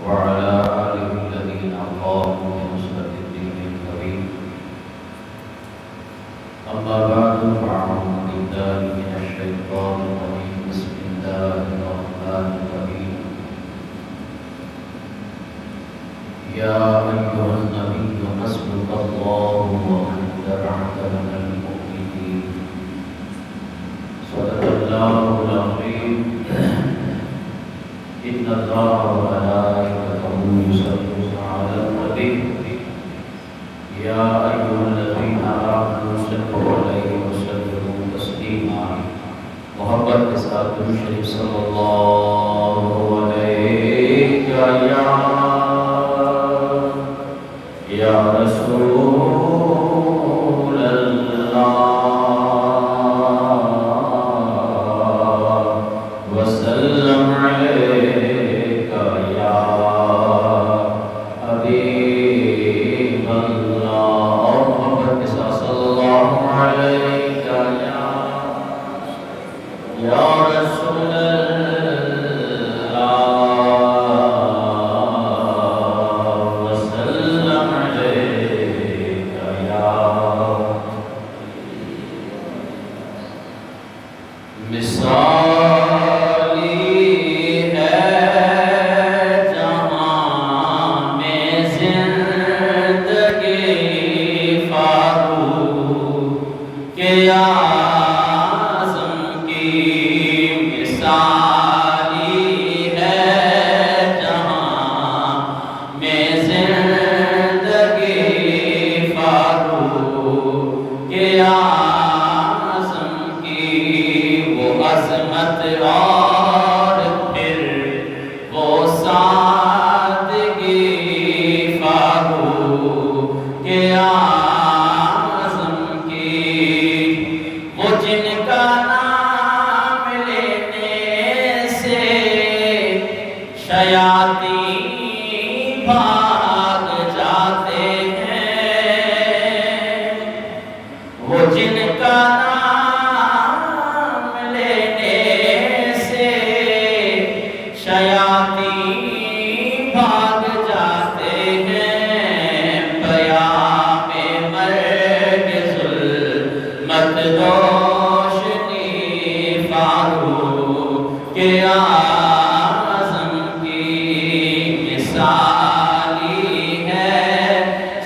وعلى آله الذين قاموا بنصرة الدين الكريم. أما بعد فأعوذ بالله من الشيطان الرجيم. بسم الله الرحمن الرحيم. يا أيها النبي حسبك الله ومن اتبعك من المؤمنين. صدق الله العظيم. إن الله وملائكته يصلون على النبي يا أيها الذين آمنوا صلوا عليه وسلموا تسليما. محبت کے ساتھ درود شریف صلی اللہ علیہ یا رسول اللہ وسلم علیک یا حبیب اللہ. اور محبت کے ساتھ صلی اللہ علیہ یا رسول اللہ وسلم علیک یا مثالی ہے جہاں میں زندگی فاروق کے اعظم کی مثالی ہے جہاں میں زندگی فاروق کے اعظم کی. وہ عظمت اور پھر وہ سادگی فاروق کے اعظم کی. وہ جن کا نام لینے سے شیاطین بھاگ جاتے ہیں. وہ جن کا نام لینے سے شیاطین بھاگ جاتے ہیں. پیام مرگ ظلمت روشنی فاروق کے اعظم کی مثالی ہے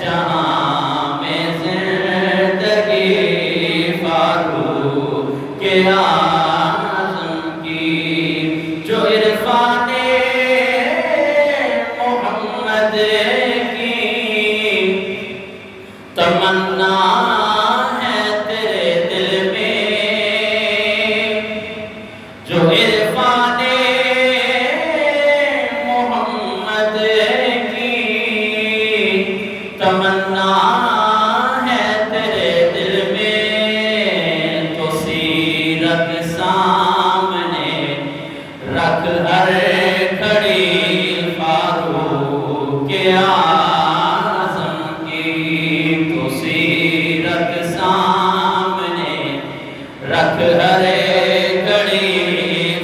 جہاں میں زندگی فاروق کے اعظم کی. جو عرفان محمد کی تمنا ہے تیرے دل میں. جو عرفان محمد کی تمنا ہے تیرے دل میں تو سیرت سامنے رکھ ہر کھڑی فاروق کے اعظم کی. تو سیرت سامنے رکھ ہر کھڑی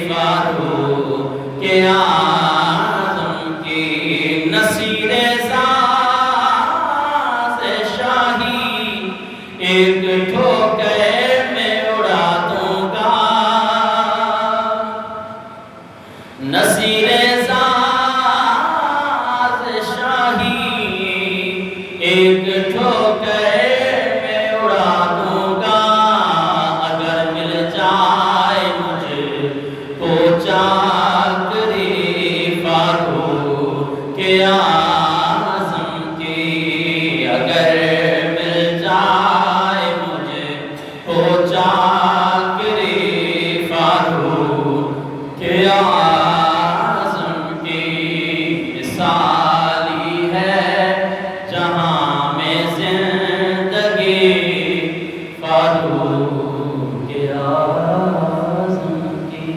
فاروق کے اعظم کی. نصیر ساز شاہی ایک ٹھوکر میں اڑا دوں گا. نصیر ساز شاہی ایک ٹھوکر میں اڑا دوں گا. اگر مل جائے مجھ کو چاکری فاروق کے اعظم کی. اگر مل جائے مجھ کو چاکری فاروق کے اعظم کی. مثالی ہے جہاں میں زندگی فاروق کے اعظم کی.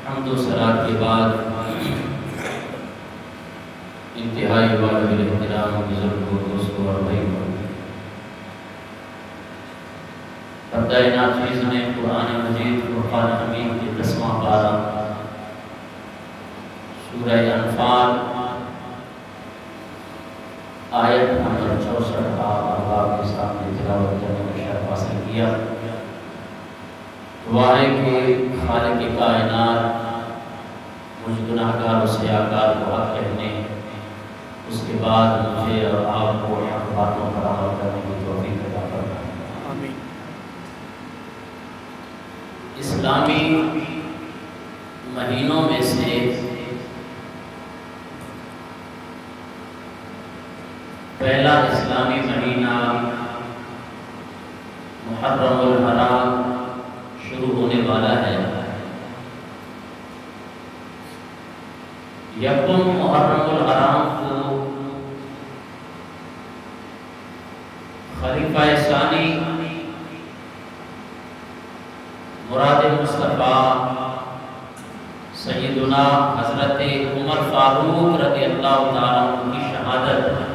حمد و ثنا کے بعد انتہائی واجب الاحترام بزرگوں دوستوں اور بھائیوں، پردہ ناچیز میں قرآن مجید فرقان حمید کے 10واں پارہ سورہ انفال آیت نمبر 64 کا آپ کے سامنے تلاوت کرنے کا شرف حاصل کیا۔ دعا ہے کہ خالق کائنات مجھ گناہگار و سیاہکار کو حق کہنے، اس کے بعد مجھے اور آپ کو حق باتوں پر عمل کرنے کی توفیق عطا فرمائے۔ آمین۔ اسلامی مہینوں میں سے پہلا اسلامی مہینہ محرم الحرام شروع ہونے والا ہے۔ یکم محرم الحرام کو خلیفہ ثانی مراد مصطفیٰ سیدنا حضرت عمر فاروق رضی اللہ تعالیٰ عنہ کی شہادت،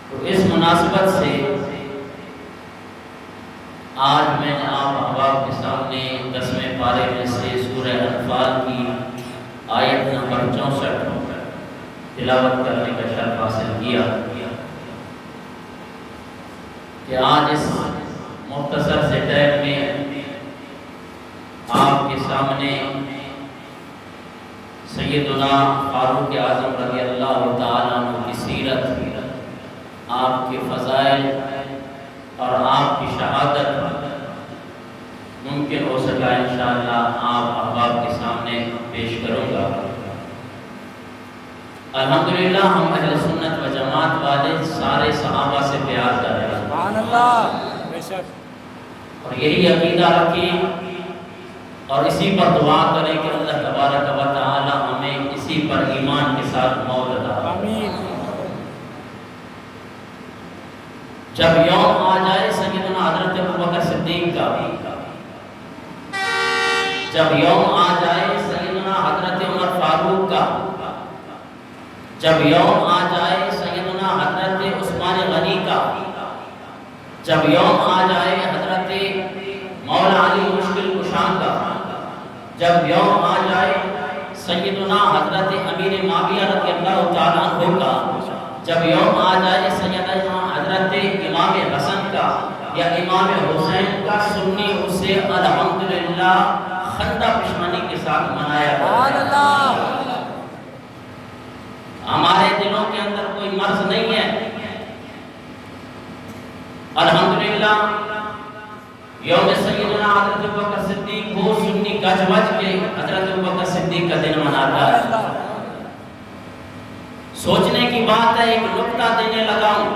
تو اس مناسبت سے آج میں نے آپ احباب کے سامنے 10ویں پارے میں سے سورہ انفال کی آیت نمبر 64 تلاوت کرنے کا شرف حاصل کیا کہ آج اس مختصر سے ٹائم میں آپ کے سامنے سیدنا فاروق اعظم رضی اللہ تعالیٰ عنہ کی سیرت، آپ کے فضائل اور آپ کی شہادت ممکن ہو سکا انشاءاللہ آپ احباب کے سامنے پیش کروں گا۔ الحمدللہ ہم اہل سنت و جماعت والے سارے صحابہ سے پیار کر رہے ہیں، سبحان اللہ، بے شک، اور یہی عقیدہ رکھیں اور اسی پر دعا کریں کہ اللہ تبارک و تعالی ہمیں اسی پر ایمان کے ساتھ موت عطا فرمائے۔ آمین۔ جب یوم آ جائے سیدنا حضرت ابوبکر صدیق کا، جب یوم آ جائے سیدنا حضرت عمر فاروق کا، جب یوم آ جائے سیدنا حضرت عثمان غنی کا، جب یوم آ جائے حضرت مولا علی مشکل کشا کا، جب یوم آ جائے سیدنا حضرت امیر معاویہ رضی اللہ تعالیٰ عنہ کا، جب یوم آ جائے سیدنا حضرت امام حسن کا یا امام حسین کا، سنی اسے الحمدللہ خندہ پشمانی کے ساتھ منایا جاتا ہے۔ ہمارے دلوں کے اندر کوئی مرض نہیں ہے، الحمدللہ یوم سیدنا حضرت ابوبکر صدیق کو سنی گج وج کے حضرت ابوبکر صدیق کا دن مناتا ہے۔ سوچنے کی بات ہے، ایک نکتہ دینے لگا ہوں،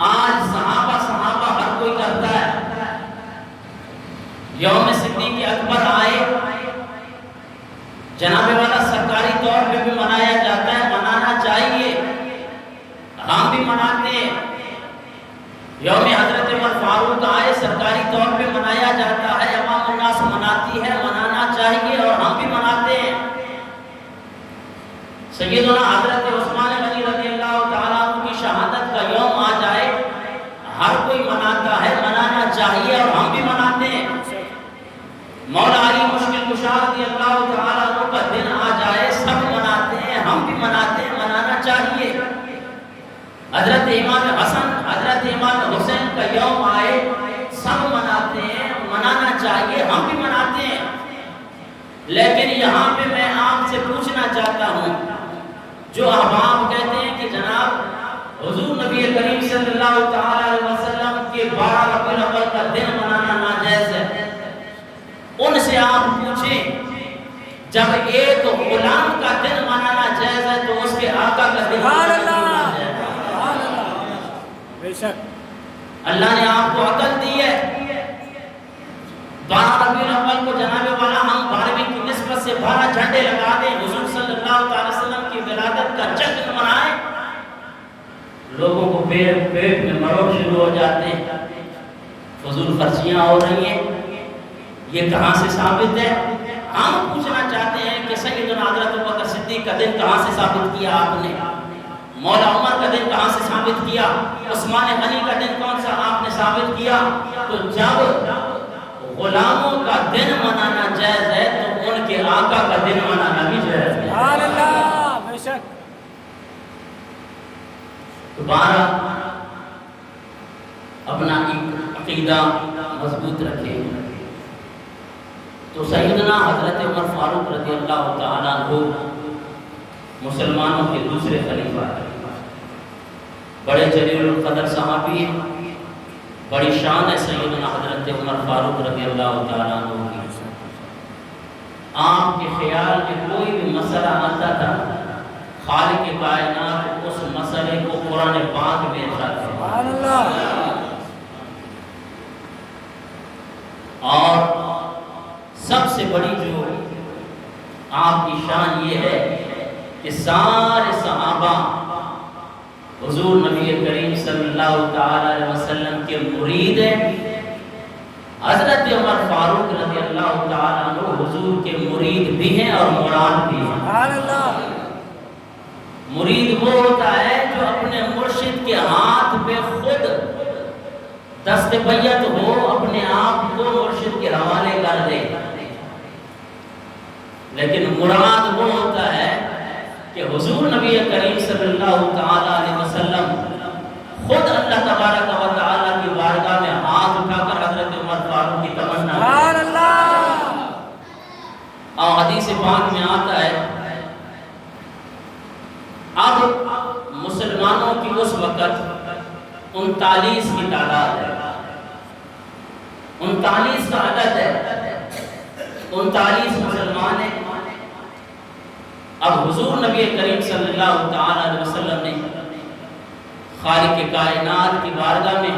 آج صحابہ ہر کوئی کرتا ہے، یوم صدیق اکبر آئے جناب والا سرکاری طور پہ بھی منایا جاتا ہے، منانا چاہیے، ہم بھی مناتے ہیں۔ یوم حضرت عمر فاروق آئے سرکاری طور پہ منایا جاتا ہے، عوام الناس مناتی ہے، منانا چاہیے اور ہم بھی مناتے ہیں۔ سیدنا حضرت عثمان غنی رضی اللہ تعالیٰ عنہ کی شہادت کا یوم آ جائے، ہر کوئی مناتا ہے، منانا چاہیے اور ہم بھی مناتے ہیں۔ مولا علی مشکل کشا رضی اللہ تعالیٰ عنہ کا دن آ جائے، سب مناتے ہیں، ہم بھی مناتے ہیں، منانا چاہیے۔ حضرت امام حسن، حضرت امام حسین کا یوم آئے، سب مناتے ہیں، منانا چاہیے، ہم بھی مناتے ہیں۔ لیکن یہاں پہ میں آپ سے پوچھنا چاہتا ہوں، جو احباب کہتے ہیں کہ جناب حضور نبی کریم صلی اللہ تعالی علیہ وسلم کے 12 ربیع الاول کا دن منانا ناجائز ہے، ان سے آپ پوچھیں جب ایک غلام کا دن منانا جائز ہے تو اس کے آقا کا دن منانا جائز ہے؟ بے شک اللہ نے آپ کو عقل دی ہے، 12 ربیع الاول کو جناب والا ہم 12ویں کی نسبت سے 12 جھنڈے لگا دیں، حضور صلی اللہ تعالی وسلم کی ولادت کا جشن منائیں، لوگوں کو پیٹ میں مروڑ شروع ہو جاتے ہیں، فضول خرچیاں ہو رہی ہیں، یہ کہاں سے ثابت ہے؟ ہم پوچھنا چاہتے ہیں کہ سیدنا حضرت ابوبکر صدیق کا دن کہاں سے ثابت کیا آپ نے؟ مولا عمر کا دن کہاں سے ثابت کیا؟ عثمان غنی کا دن کون سا آپ نے ثابت کیا؟ تو جب غلاموں کا دن منانا آقا کا دن منانا بھی جائز ہے۔ سبحان اللہ، بے شک۔ دوبارہ اپنا عقیدہ مضبوط رکھے تو سیدنا حضرت عمر فاروق رضی اللہ تعالیٰ عنہ مسلمانوں کے دوسرے خلیفہ ہیں، بڑے جلیل القدر صحابی ہیں، بڑی شان ہے سیدنا حضرت عمر فاروق رضی اللہ تعالیٰ عنہ کی۔ آپ کے خیال میں کوئی بھی مسئلہ آتا تھا، خالق کائنات اس مسئلے کو قرآن پاک میں ارشاد فرماتا ہے۔ سبحان اللہ۔ اور سب سے بڑی جو آپ کی شان یہ ہے کہ سارے صحابہ حضور نبی کریم صلی اللہ تعالی علیہ وسلم کے مرید ہیں۔ حضرت عمر فاروق رضی اللہ تعالیٰ عنہ حضور کے مرید بھی ہیں اور مراد بھی ہیں۔ سبحان اللہ۔ مرید وہ ہوتا ہے جو اپنے مرشد کے ہاتھ پہ خود دست بیعت ہو، اپنے آپ کو مرشد کے حوالے کر دے، لیکن مراد وہ ہوتا ہے کہ حضور نبی کریم صلی اللہ تعالیٰ علیہ وسلم خود اللہ تبارک و تعالیٰ کی بارگاہ میں ہاتھ اٹھا کر حضرت عمر فاروق کی تمنا سبحان اللہ۔ اور حدیث پاک میں آتا ہے اب مسلمانوں کی اس وقت 39 کی تعداد ہے، 39 کا عدد ہے، 39 مسلمان ہیں۔ اب حضور نبی کریم صلی اللہ تعالی علیہ وسلم نے خالق کائنات کی بارگاہ میں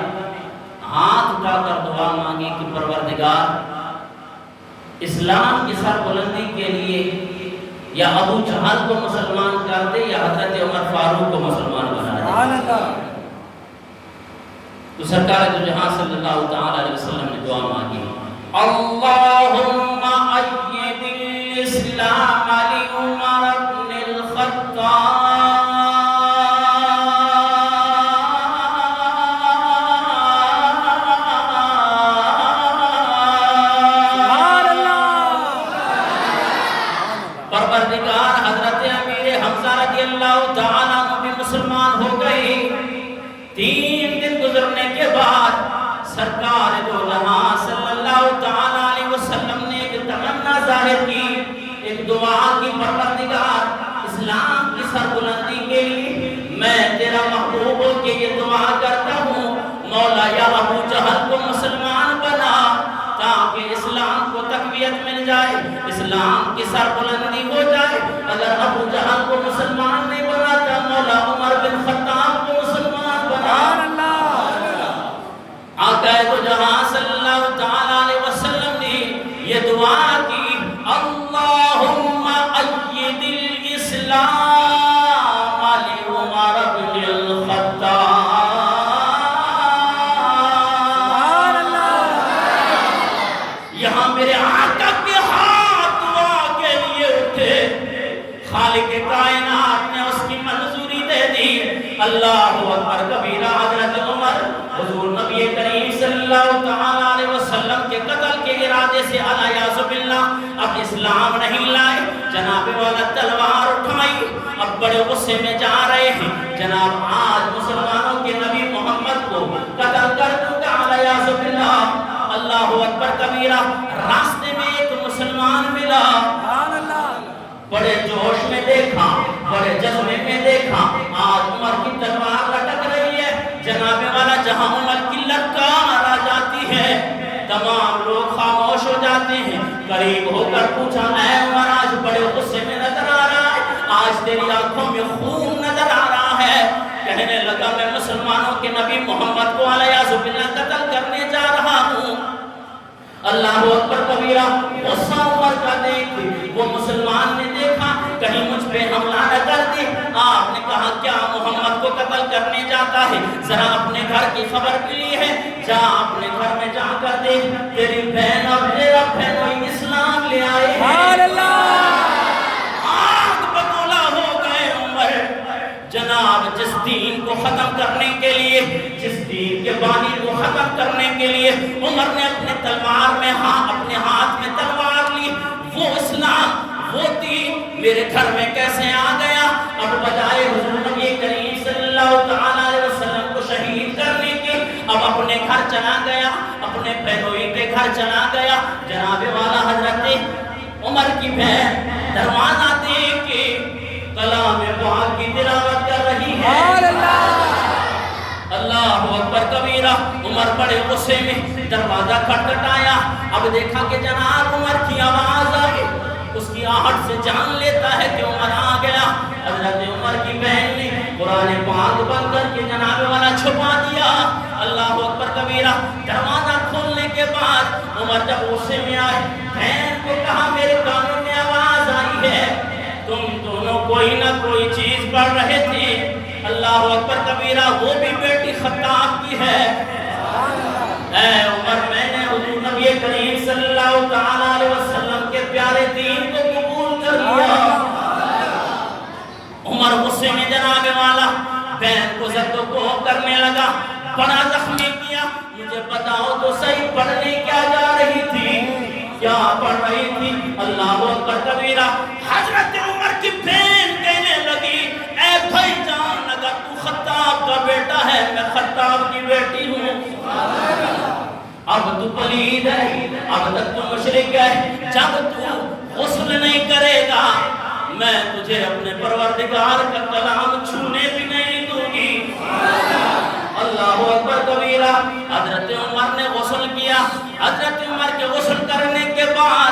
ہاتھ اٹھا کر دعا مانگی کہ پروردگار اسلام کی سربلندی کے لیے یا ابو جہل کو مسلمان کر دے یا حضرت عمر فاروق کو مسلمان بنا دے۔ سبحان اللہ۔ تو سرکار دو جہاں صلی اللہ تعالی علیہ وسلم نے دعا مانگی، اللہم اید الاسلام لعمر بن الخطاب پروردگار حضرت امیر حمزہ رضی اللہ تعالیٰ عنہ بھی مسلمان ہو گئی۔ 3 دن گزرنے کے بعد سرکار دو جہاں صلی اللہ تعالیٰ علیہ وسلم نے ایک تمنا ظاہر کی، ایک دعا کی، پروردگار اسلام کی سربلندی کے لیے میں تیرا محبوب ہو کے یہ دعا کرتا ہوں، مولا یا ابو جہل کو مسلمان بنا تاکہ اسلام کو تقویت مل جائے، اسلام کی سربلندی ہو جائے۔ اگر ابو جہل کو مسلمان نہیں بناتا، مولا عمر بن خطاب کو مسلمان بنا۔ آقا دو جہاں صلی اللہ تعالی علیہ وسلم نے یہ دعا کی، اللہم اید الاسلام لعمر بن الخطاب۔ یہاں میرے آقا کے ہاتھ دعا کے لیے اٹھے، خالق کائنات نے اس کی منظوری دے دی۔ اللہ اکبر کبیرہ، حضرت عمر حضور نبی کریم صلی اللہ تعالی علیہ وسلم کے قتل کے ارادے سے علیہ باللہ اب اسلام نہیں لائے، جناب والا تلوار اٹھائی، اب بڑے غصے میں جا رہے ہیں، جناب آج مسلمانوں کے نبی محمد کو قتل کر دوں گا علیہ باللہ۔ اللہ اکبر کبیرہ، راستے میں ایک مسلمان ملا، بڑے جوش میں دیکھا، بڑے جذبے میں دیکھا، آج عمر کی تلوار لٹک رہی ہے، جناب والا جہاں عمر کی للکار آ جاتی ہے تمام لوگ خاموش ہو جاتے ہیں۔ قریب ہو کر پوچھا، اے عمر آج بڑے غصے میں نظر آ رہا ہے، آج تیری آنکھوں میں خون نظر آ رہا ہے۔ کہنے لگا، میں مسلمانوں کے نبی محمد کو علیہ باللہ قتل کرنے جا رہا ہوں۔ اللہ اکبر کبیرہ، غصہ عمر کا دیکھ وہ مسلمان نے دیکھا کہیں مجھ پہ حملہ نہ کر دے۔ آپ نے کہا، کیا محمد کو قتل کرنے جاتا ہے؟ ذرا اپنے گھر کی خبر کے لیے ہے، جا اپنے گھر میں جا کر دیکھ، تیری بہن اور تیرا بہنوئی اسلام لے آئے ہیں۔ آگ بگولا ہو گئے عمر، جناب جس دین کو ختم کرنے کے لیے، جس دین کے بانی کو ختم کرنے کے لیے عمر نے اپنے تلوار میں اپنے ہاتھ میں تلوار لی، وہ اسلام، میرے گھر میں کیسے آ گیا؟ اب بجائے حضور نبی کریم صلی اللہ تعالیٰ علیہ وسلم کو شہید کرنے کے اب اپنے گھر چلا گیا، اپنے بہنوئی کے گھر چلا گیا۔ جناب والا حضرت عمر کی بہن دروازہ دیکھ کے کلام پاک کی تلاوت کر رہی ہے۔ اللہ اکبر کبیرہ۔ عمر بڑے غصے میں دروازہ کھٹکھٹایا، اب دیکھا کہ جناب عمر کی آواز آئی، اس کی آہٹ سے جان لیتا ہے کہ عمر آ گیا۔ حضرت عمر کی بہن نے قرآن پاک بند کر کے جناب والا چھپا دیا۔ اللہ اکبر کبیرہ۔ دروازہ کھولنے کے بعد عمر جب غصے میں آئے، بہن کو کہا میرے کانوں میں آواز آئی ہے، تم دونوں کوئی نہ کوئی چیز پڑھ رہے تھے۔ اللہ اکبر کبیرہ۔ وہ بھی بیٹی خطاب کی ہے۔ اے عمر، میں نے حضور نبی کریم صلی اللہ تعالیٰ علیہ وسلم کے پیارے دین کو قبول کر لیا۔ عمر غصے میں جناب والا بہن کو زد و کوب کرنے لگا، بڑا زخمی کیا۔ مجھے بتاؤ تو صحیح، پڑھنے کیا جا رہی تھی؟ کیا پڑھ رہی تھی؟ اللہ اکبر کبیرہ۔ حضرت عمر کی بہن کہنے لگی، اے بھائی جان، اگر تو خطاب کا بیٹا ہے، میں خطاب کی بیٹی ہوں۔ اب تو پلید ہے، اب تک تو مشرک ہے، جب تو غسل نہیں کرے گا میں تجھے اپنے پروردگار کا کلام چھونے بھی نہیں دوں گی۔ اللہ اکبر کبیرہ۔ حضرت عمر نے غسل کیا۔ حضرت عمر کے غسل کرنے کے بعد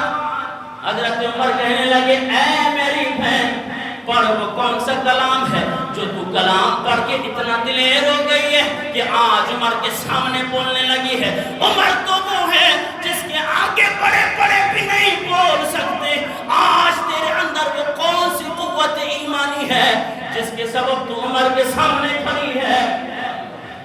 حضرت عمر کہنے لگے، اے میری بہن، پڑھ وہ کون سا کلام ہے جو تو کلام پڑھ کے اتنا دلیر ہو گئی ہے کہ آج عمر کے سامنے بولنے لگی ہے؟ عمر تو وہ ہے جس کے آگے بڑے بڑے بھی نہیں بول سکتے۔ آج تیرے اندر وہ کون سی قوت ایمانی ہے جس کے سبب تو عمر کے سامنے کھڑی ہے؟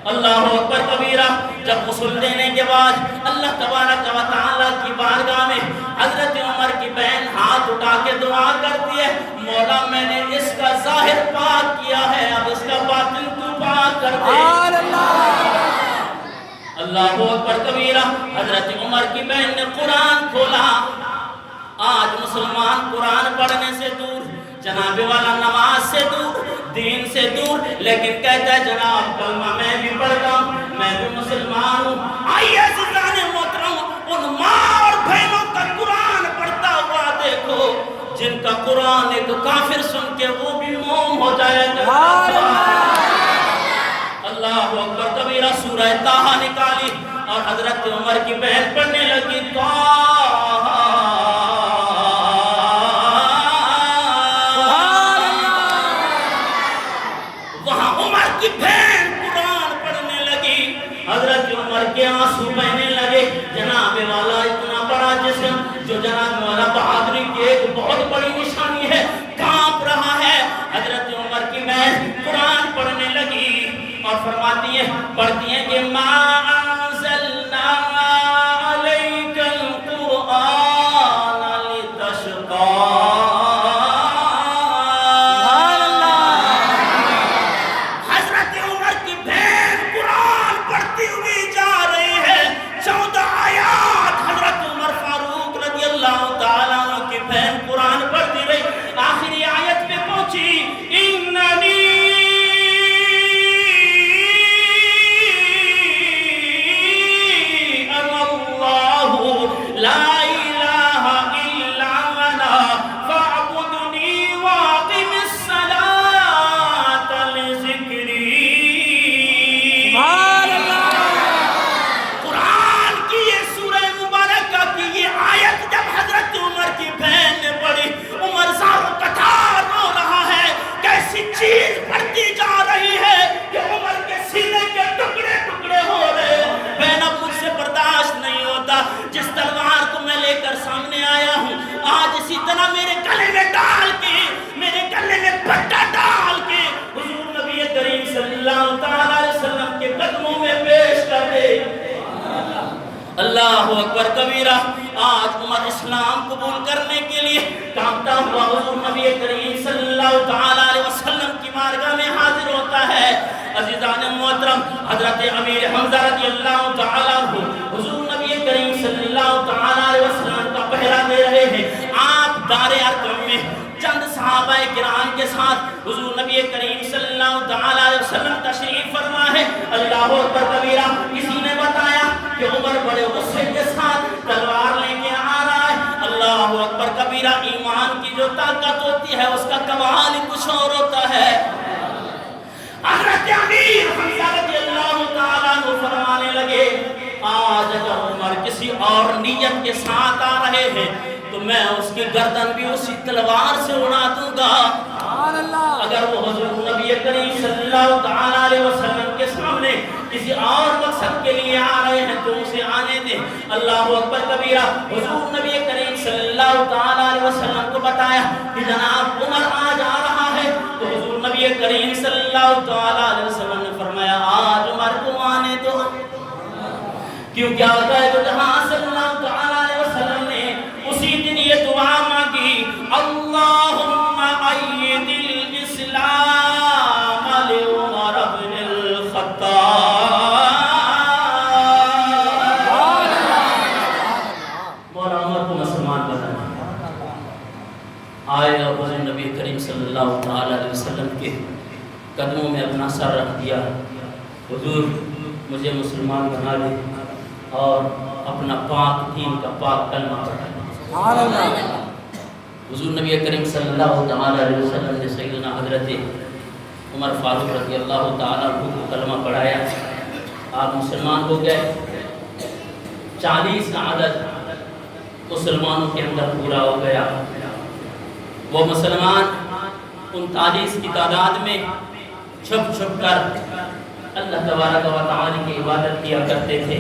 اللہ اکبر کبیرہ۔ جب غسل دینے کے بعد اللہ تبارک و تعالیٰ کی بارگاہ میں حضرت عمر کی بہن ہاتھ اٹھا کے دعا کرتی ہے، مولا میں نے اس کا ظاہر پاک کیا ہے، اب اس کا باطن تو پاک کر دے۔ اللہ اکبر کبیرہ۔ حضرت عمر کی بہن نے قرآن کھولا۔ آج مسلمان قرآن پڑھنے سے دور، جناب والا نماز سے دور، دین سے دور، لیکن کہتا ہے جناب کلمہ میں بھی پڑھتا ہوں، میں بھی مسلمان ہوں۔ آئیے عزیزان محترم، ان ماں اور بہنوں کا قرآن پڑھتا ہوا دیکھو جن کا قرآن ایک کافر سن کے وہ بھی موم ہو جائے گا۔ اللہ اکبر کبیرہ۔ سورہ طٰہٰ نکالی اور حضرت عمر کی بہن پڑھنے لگی، طٰہٰ کی بہن قرآن پڑھنے لگی۔ حضرت عمر کے آنسو بہنے لگے۔ جناب والا اتنا بڑا جسم جو جناب والا بہادری کی ایک بہت بڑی نشانی ہے، کانپ رہا ہے۔ حضرت عمر کی بہن قرآن پڑھنے لگی اور فرماتی ہے، پڑھتی ہیں کہ ما انزلنا علیک القرآن لتشقی۔ چیز بڑھتی جا رہی ہے کہ عمر کے سینے کے ٹکڑے ٹکڑے ہو رہے ہیں۔ بہن اب مجھ سے برداشت نہیں ہوتا، جس تلوار کو میں لے کر سامنے آیا ہوں آج اسی طرح میرے گلے میں ڈال کے، میرے گلے میں پٹا ڈال کے حضور نبی کریم صلی اللہ تعالیٰ علیہ وسلم کے قدموں میں پیش کر دے۔ اللہ اکبر کبیرہ۔ آج عمر اسلام قبول کرنے کے لیے کانپتا ہوا حضور نبی کریم صلی اللہ تعالیٰ علیہ وسلم کی بارگاہ میں حاضر ہوتا ہے۔ عزیزان محترم، حضرت امیر حمزہ رضی اللہ تعالیٰ عنہ حضور نبی کریم صلی اللہ تعالیٰ علیہ وسلم کا پہرا دے رہے ہیں۔ آپ دار ارقم میں چند صحابہ کرام کے ساتھ حضور نبی کریم صلی اللہ تعالی علیہ وسلم تشریف فرما ہے. اللہ اکبر کبیرہ. کسی نے بتایا کہ عمر بڑے غصے کے ساتھ تلوار لے کے آ رہا ہے. اللہ اکبر کبیرہ. ایمان کی جو طاقت ہوتی ہے اس کا کمال ہی کچھ اور ہوتا ہے. حضرت امیر حمزہ رضی اللہ تعالیٰ عنہ فرمانے لگے آج اگر عمر کسی اور نیت کے ساتھ آ رہے ہیں تو میں اس کی گردن بھی اسی تلوار سے اڑا دوں گا. اگر وہ حضور نبی کریم صلی اللہ تعالیٰ علیہ وسلم کے سامنے کسی اور مقصد کے لیے آ رہے ہیں تو اسے آنے دیں. اللہ اکبر کبیرہ. حضور نبی کریم صلی اللہ تعالیٰ علیہ وسلم کو بتایا کہ جناب عمر آج آ رہا ہے. تو حضور نبی کریم صلی اللہ تعالیٰ علیہ وسلم نے فرمایا آج عمر کو آنے دو. کیوں کیا ہوتا ہے تو جہاں صلی اللہ تعالیٰ علیہ وسلم نے اسی دن یہ دعا مانگی اللہم ایّد الاسلام لعمر بن الخطاب. مولا عمر کو مسلمان بنانا. آئے اور حضور نبی کریم صلی اللہ تعالیٰ علیہ وسلم کے قدموں میں اپنا سر رکھ دیا. حضور مجھے مسلمان بنا دے اور اپنا پاک دین کا پاک کلمہ پڑھا. حضور نبی کریم صلی اللہ تعالیٰ علیہ وسلم نے سیدنا حضرت عمر فاروق رضی اللہ تعالیٰ عنہ کو کلمہ پڑھایا. آپ مسلمان ہو گئے. 40 کا عدد مسلمانوں کے اندر پورا ہو گیا. وہ مسلمان 39 کی تعداد میں چھپ چھپ کر اللہ تبارک و تعالی کی عبادت کیا کرتے تھے.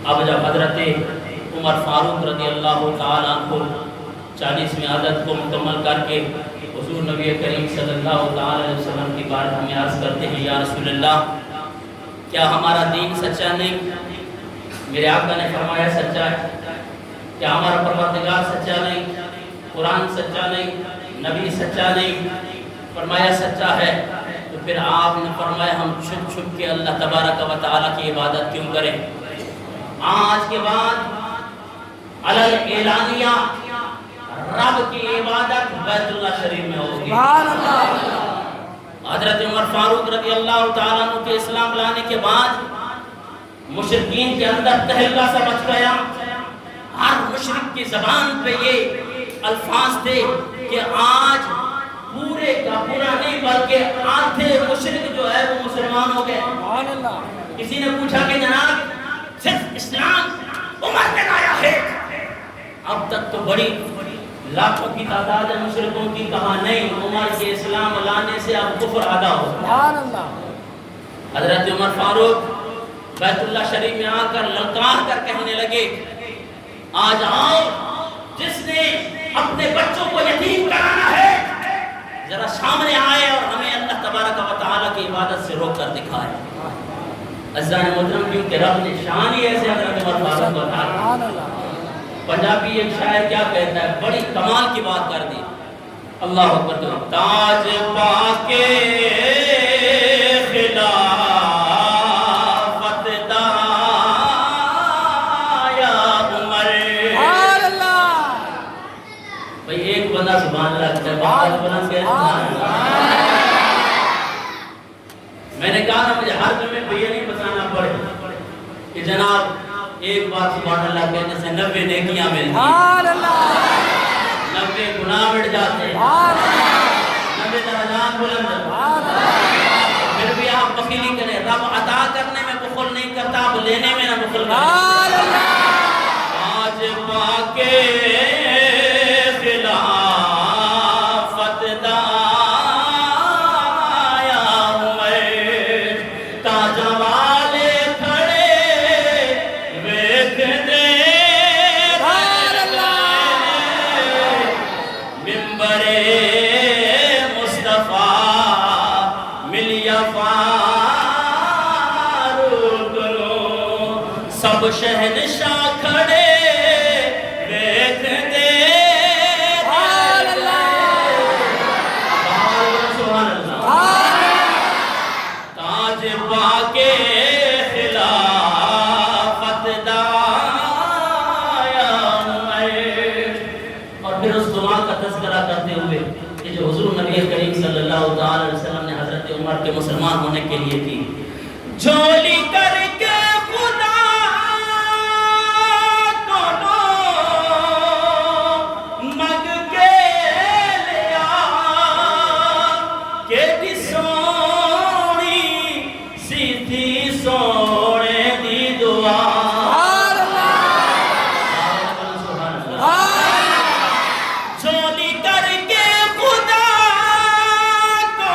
اب جب حضرت عمر فاروق رضی اللہ تعالیٰ عنہ 40ویں عدد کو مکمل کر کے حضور نبی کریم صلی اللہ تعالیٰ علیہ وسلم کی بارگاہ میں عرض کرتے ہیں یا رسول اللہ کیا ہمارا دین سچا نہیں؟ میرے آقا نے فرمایا سچا ہے. کیا ہمارا پروردگار سچا نہیں؟ قرآن سچا نہیں؟ نبی سچا نہیں؟ فرمایا سچا ہے. تو پھر آپ نے فرمایا ہم چھپ چھپ کے اللہ تبارک و تعالیٰ کی عبادت کیوں کریں؟ آج کے بعد علل اعلانیہ رب کی عبادت بیت اللہ شریف میں ہوگی. حضرت عمر فاروق رضی اللہ تعالیٰ عنہ کے اسلام لانے کے بعد مشرکین کے اندر تہلکہ سا مچ گیا. ہر مشرک کی زبان پہ یہ الفاظ تھے کہ آج پورے کا پورا نہیں بلکہ آدھے مشرک جو ہے وہ مسلمان ہو گئے. کسی نے پوچھا کہ جناب صرف اسلام عمر نے لایا ہے. اب تک تو بڑی لاکھوں کی تعداد ہے مشرکوں کی. کہا نہیں عمر کے اسلام لانے سے اب کفر ادا ہو. حضرت عمر فاروق بیت اللہ شریف میں آ کر للکار کر کہنے لگے آج آؤ جس نے اپنے بچوں کو یتیم کرانا ہے ذرا سامنے آئے اور ہمیں اللہ تبارک و تعالیٰ کی عبادت سے روک کر دکھائے. عزیزان محترم کیونکہ رب نے شان ہی ایسے حضرت عمر فاروق کو عطا. پنجابی ایک شاعر کیا کہتا ہے بڑی کمال کی بات کر دی. اللہ اکبر. تاج پا کے خلافت دا یا عمر. بھئی ایک بندہ سبحان اللہ کہتا ہے بات بلند کہتا ہے. میں نے کہا نا مجھے ہر جمعے پہ یہ نہیں بتانا پڑے کہ جناب ایک بار سبحان اللہ کہنے سے 90 نیکیاں ملتی ہیں. 90 گناہ مٹ جاتے ہیں. 90 درجات بلند. پھر بھی آپ بخیلی کریں. رب عطا کرنے میں بخل نہیں کرتا اب لینے میں نہ بخل کرتا. آج پاکے خلافت دا سب شہنشاہ کھڑے دیکھ دے. سبحان اللہ. تاج پاکے خلافت دا یا عمر. اور پھر اس دعا کا تذکرہ کرتے ہوئے کہ جو حضور نبی کریم صلی اللہ علیہ وسلم نے حضرت عمر کے مسلمان ہونے کے لیے کی. جھولی کر کے خدا کو مگ کے لیا کہ بھی سونی سیدھی سونے دی دعا. جھولی کر کے خدا کو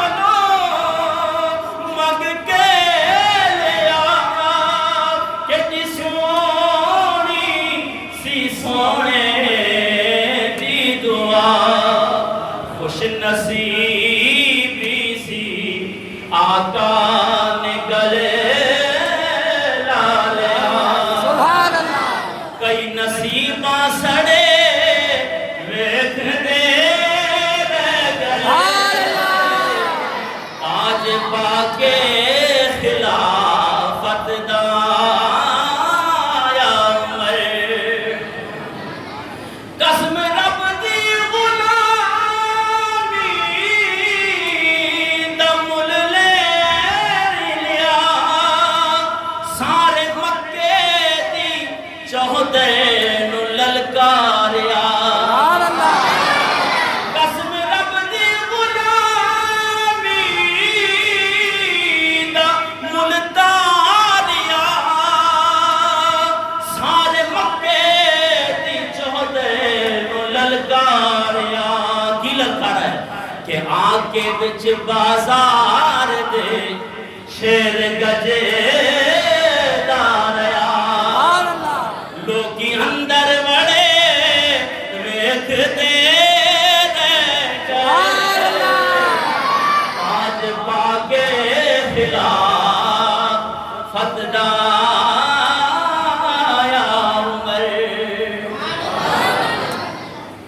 مگ کے لیا کہ بھی سونی سی سونے دی دعا. خوش نصیبی سی آقا نے گلے لا لیا. سبحان اللہ. کئی نصیباں سڑے ویکھ دے گلے. آج پاکے خلافت دا یا عمر. قسم رب دی غلامی دا مل لے لیا. سارے مکے دی چہدے نو للکاریا. سبحان اللہ. قسم رب دی غلامی دا مل تاریا. سارے مکے دی چہدے نو للکاریا. کی للکارا ہے کہ آنکھ کے بچ بازار دے شیر گجے داریا. سبحان اللہ. لوکی اندر وڑے ویکھ دے سبحان اللہ. آج پاکے خلافت دا یا عمر.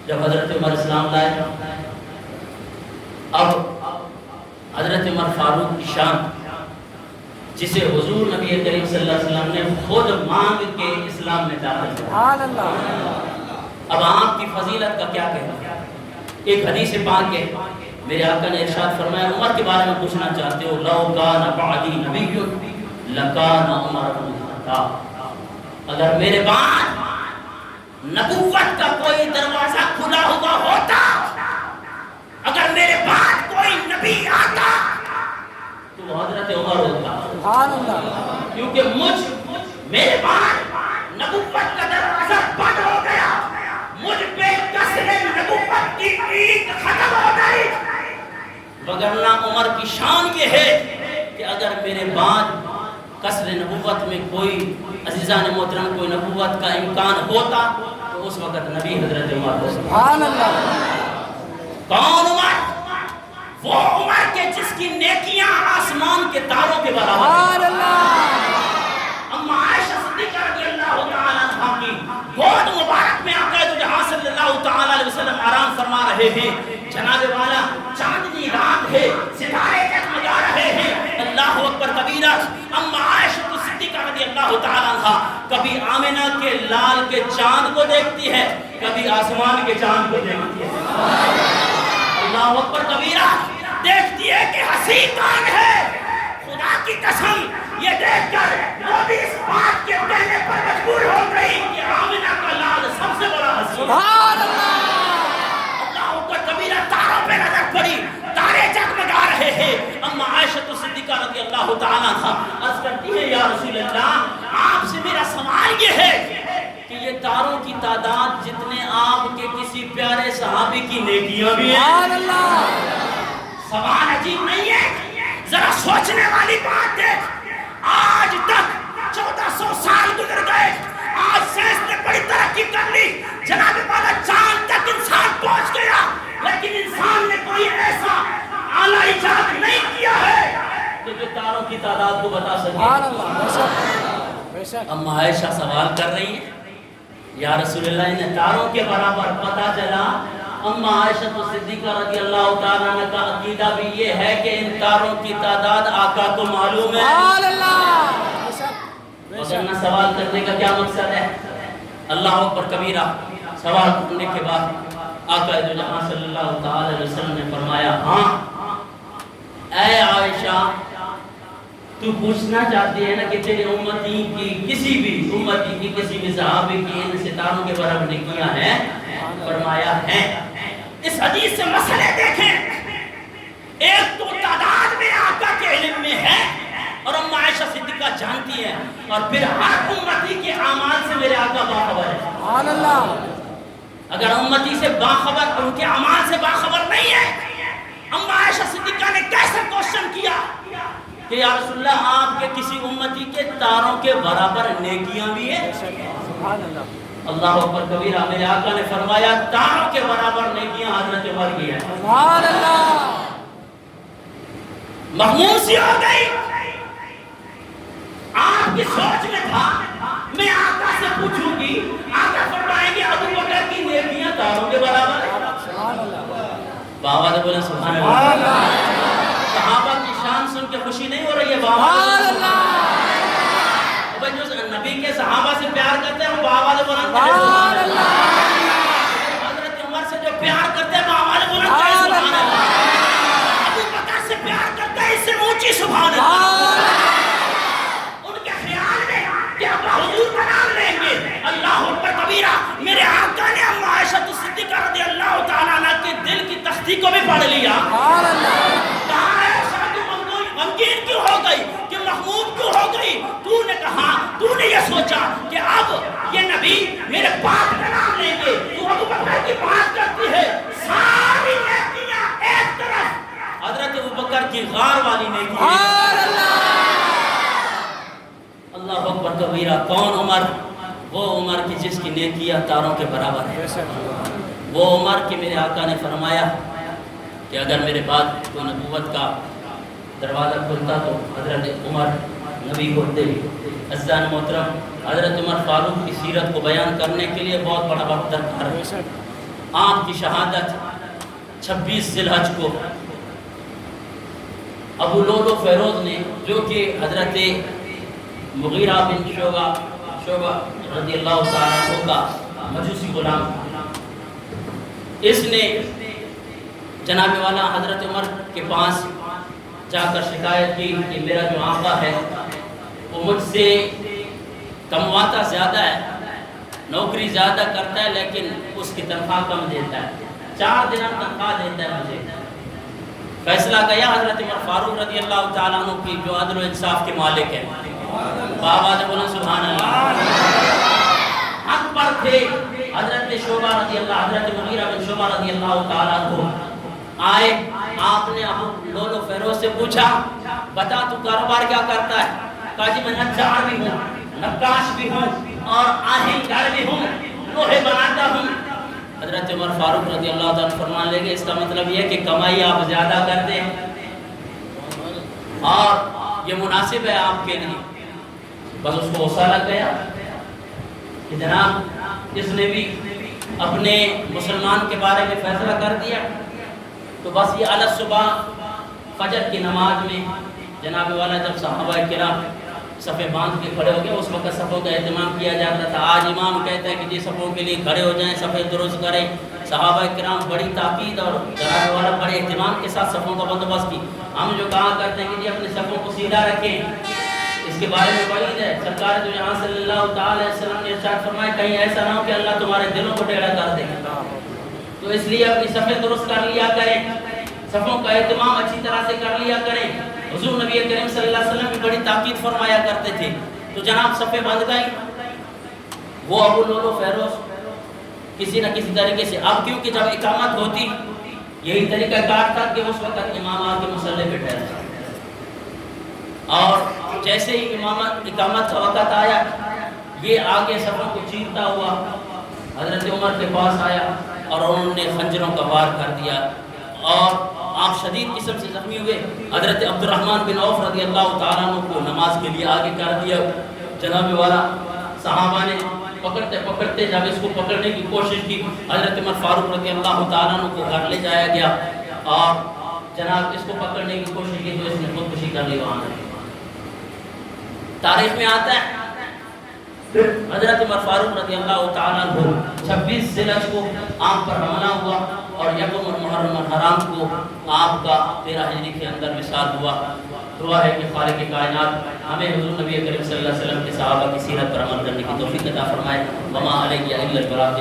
جب حضرت عمر اسلام لائے اب حضرت عمر فاروق کی شان جسے حضور نبی کریم صلی اللہ علیہ وسلم نے خود مانگ کے اسلام میں داخل کیا. سبحان اللہ. اب آپ کی فضیلت کا کیا کہنا. ایک حدیث پاک ہے میرے آقا نے ارشاد فرمایا عمر کے بارے میں پوچھنا چاہتے ہو. لو کان بعدی نبی لکان عمر بن الخطاب. اگر میرے بعد نبوت کا کوئی دروازہ کھلا ہوا ہوتا, اگر میرے بعد کوئی نبی آتا تو وہ حضرت عمر ہوتا. سبحان اللہ. کیونکہ میرے بعد نبوت کا دروازہ بند ہو گیا. مجھ پہ کسر نبوت کی عید ختم ہو گئی. وگرنہ عمر کی شان یہ ہے کہ اگر میرے بعد قصر نبوت میں کوئی عزیزان محترم کوئی نبوت کا امکان ہوتا تو اس وقت نبی حضرت عمر ہو. سبحان اللہ. کون عمر؟ وہ عمر کے جس کی نیکیاں آسمان کے تاروں کے برابر ہیں. سبحان اللہ. اما عائشہ صدیقہ رضی اللہ تعالیٰ عنہ کی گود مبارک میں آقا دو جہاں صلی اللہ تعالیٰ علیہ وسلم آرام فرما رہے ہیں. جناب والا چاندنی رات ہے, ستارے جگمگا رہے ہیں. اللہ اکبر کبیرہ. اما عائشہ صدیقہ رضی اللہ تعالیٰ عنہ کبھی آمنہ کے لال کے چاند کو دیکھتی ہے, کبھی آسمان کے چاند کو دیکھتی ہے. اللہ اکبر کبیرہ. دیکھتی ہے کہ حسین کون ہے. خدا کی قسم یہ دیکھ کر وہ بھی اس بات کے کہنے پر مجبور ہو گئی کہ آمنہ کا لال سب سے بڑا حسین. سبحان اللہ. اللہ اکبر کبیرہ. تاروں پہ نظر پڑی, تارے جگمگا رہے ہیں. اما عائشہ صدیقہ رضی اللہ تعالیٰ عنہ عرض کرتی ہے یا رسول اللہ, آپ سے میرا سوال یہ ہے کہ یہ تاروں کی تعداد جتنے آپ کے کسی پیارے صحابی کی نیکیاں بھی ہیں. سبحان اللہ. سوال عجیب نہیں ہے, ذرا سوچنے والی بات ہے. آج تک 1400 سال گزر گئے, آج سائنس نے بڑی ترقی کر لی, جناب والا چاند تک انسان پہنچ گیا, لیکن انسان نے کوئی ایسا اعلیٰ ایجاد نہیں کیا ہے کہ جو تاروں کی تعداد کو بتا سکے. سبحان اللہ. بے شک, بے شک. اما عائشہ سوال کر رہی ہیں یا رسول اللہ انہیں تاروں کے برابر پتہ چلا. اما عائشہ صدیقہ رضی اللہ تعالیٰ عنہ کا عقیدہ بھی یہ ہے کہ ان تاروں کی تعداد آقا کو معلوم ہے. سبحان اللہ. بے شک, بے شک. وگرنہ سوال کرنے کا کیا مقصد ہے. اللہ اکبر کبیرہ. سوال کرنے کے بعد آقا دو جہاں صلی اللہ تعالی علیہ وسلم نے فرمایا ہاں اے عائشہ تو پوچھنا چاہتی ہے نا کہ تیرے امتی کی کسی بھی امتی کی کسی بھی صحابی کی ان ستاروں کے برابر نیکیاں ہیں؟ فرمایا ہیں۔ اس حدیث سے مسئلے دیکھیں، ایک تو تعداد میں آقا کے علم میں ہے اور ام عائشہ صدیقہ جانتی ہے، اور پھر ہر امتی کے اعمال سے میرے آقا باخبر ہے۔ سبحان اللہ۔ اگر امتی سے باخبر، ان کے اعمال سے باخبر نہیں ہے، ام عائشہ صدیقہ نے کیسے کوشچن کیا کہ یا رسول اللہ آپ کے کسی امتی کے تاروں کے برابر نیکیاں بھی ہیں؟ سبحان اللہ۔ اللہ اکبر کبیرہ۔ میرے آقا نے فرمایا تاروں کے برابر نیکیاں حضرت عمر کی ہیں۔ سبحان اللہ۔ محمود سی ہو گئی، آپ کی سوچ میں تھا میں آقا سے پوچھوں گی، آقا فرمائیں گے ابو بکر کی نیکیاں تاروں کے برابر ہیں۔ سبحان اللہ۔ بابا نے بولا سبحان سبحان اللہ۔ اللہ۔ صحابہ کی شان سن کے خوشی نہیں ہو رہی ہے بابا؟ سبحان اللہ۔ بھائی جو نبی کے صحابہ سے پیار کرتے ہیں وہ بابا نے بولا سبحان اللہ۔ حضرت عمر سے جو پیار کرتے ہیں بابا نے بولا سبحان اللہ۔ ابو بکر سے پیار کرتے ہیں اس سے اونچی سبحان اللہ۔ ان کے خیال میں کہ اب حضور کا نام لیں گے، اللہ اکبر کبیرہ، میرے آقا نے ام عائشہ صدیقہ رضی اللہ تعالیٰ عنہ کے دل کی تختی کو بھی پڑھ لیا۔ سبحان اللہ۔ کہا ہے غمگین کیوں ہو گئی، کہ محمود کیوں ہو گئی؟ تو نے کہا، تو نے یہ سوچا کہ اب یہ نبی میرے باپ کا نام لیں گے، تو ابو بکر کی بات کرتی ہے، ساری نیکیاں ایک طرف، حضرت ابو بکر کی غار والی نیکی۔ سبحان اللہ۔ اللہ اکبر کبیرہ۔ کون عمر؟ وہ عمر کی جس کی نیکیاں تاروں کے برابر ہے، وہ عمر کہ میرے آقا نے فرمایا کہ اگر میرے بعد کوئی نبوت کا دروازہ کھلتا تو حضرت عمر نبی ہوتے۔ عزیزان محترم، حضرت عمر فاروق کی سیرت کو بیان کرنے کے لیے بہت بڑا وقت درکار ہے۔ آپ کی شہادت 26 ذی الحج کو ابو لولو فیروز نے، جو کہ حضرت مغیرہ بن شعبہ رضی اللہ تعالیٰ عنہ کا مجوسی غلام، اس نے جناب والا حضرت عمر کے پاس جا کر شکایت کی کہ میرا جو آقا ہے وہ مجھ سے کمواتا زیادہ ہے، نوکری زیادہ کرتا ہے، لیکن اس کی تنخواہ کم دیتا ہے، 4 دن تنخواہ دیتا ہے مجھے۔ فیصلہ گیا حضرت عمر فاروق رضی اللہ تعالیٰ عنہ کی، جو عدل و انصاف کے مالک ہیں۔ بابا نے بولا سبحان اللہ۔ حق پر تھے حضرت شعبہ رضی اللہ، حضرت مغیرہ بن شعبہ رضی اللہ تعالیٰ عنہ آئے، آپ نے ابو لولو فیروز سے پوچھا بتا تو کاروبار کیا کرتا ہے؟ کہا جی میں نجار بھی ہوں، نقاش بھی ہوں اور آہنگر بھی ہوں، لوہے بناتا ہوں۔ حضرت عمر فاروق رضی اللہ تعالیٰ فرمان لے گئے اس کا مطلب یہ ہے کہ کمائی آپ زیادہ کرتے ہیں اور یہ مناسب ہے آپ کے لیے۔ بس اس کو غصہ لگ گیا کہ جناب اس نے بھی اپنے مسلمان کے بارے میں فیصلہ کر دیا۔ تو بس یہ علی صبح فجر کی نماز میں جناب والا جب صحابہ کرام صفے باندھ کے کھڑے ہو گئے، اس وقت صفوں کا اہتمام کیا جاتا تھا۔ آج امام کہتا ہے کہ جی صفوں کے لیے کھڑے ہو جائیں، صفے درست کریں۔ صحابہ کرام بڑی تاکید اور جناب والا بڑے اہتمام کے ساتھ صفوں کا بندوبست کی۔ ہم جو کہا کرتے ہیں کہ جی اپنے صفوں کو سیدھا رکھیں، اس کے بارے میں وعید ہے۔ سرکار دو جہاں صلی اللہ تعالی علیہ وسلم نے ارشاد فرمایا کہیں ایسا نہ ہو کہ اللہ تمہارے دلوں کو ٹیڑھا کر دے، تو اس لیے اپنی صفیں درست کر لیا کریں، صفوں کا اہتمام اچھی طرح سے کر لیا کریں۔ حضور نبی کریم صلی اللہ علیہ وسلم بھی بڑی تاکید فرمایا کرتے تھے۔ تو جناب صفیں بند گئی، وہ ابو لولو فیروز کسی نہ کسی طریقے سے، اب کیونکہ جب اقامت ہوتی یہی طریقہ کار تھا کہ اس وقت امام آ کے مصلی پہ ٹھہرا، اور جیسے ہی اقامت کا وقت آیا یہ آگے صفوں کو چیرتا ہوا حضرت عمر کے پاس آیا اور انہوں نے خنجروں کا وار کر دیا اور آپ شدید قسم سے زخمی ہوئے۔ حضرت عبد الرحمن بن عوف رضی اللہ تعالیٰ عنہ کو نماز کے لیے آگے کر دیا۔ جناب والا صحابہ نے پکڑتے پکڑتے جب اس کو پکڑنے کی کوشش کی، حضرت عمر فاروق رضی اللہ تعالیٰ عنہ کو گھر لے جایا گیا اور جناب اس کو پکڑنے کی کوشش کی تو اس نے خودکشی کر لی۔ وہاں تاریخ میں آتا ہے حضرت عمر فاروق رضی اللہ تعالیٰ عنہ 26 ذی الحج کو آنکھ پر حملہ ہوا محرم حرام کو آپ کا 13 ہجری کے اندر وصال ہوا۔ دعا ہے کہ خالق کائنات ہمیں حضور نبی کریم صلی اللہ علیہ وسلم کے صحابہ کی سیرت پر عمل کرنے کی توفیق عطا فرمائے۔ وما علیہ الا البلاغ۔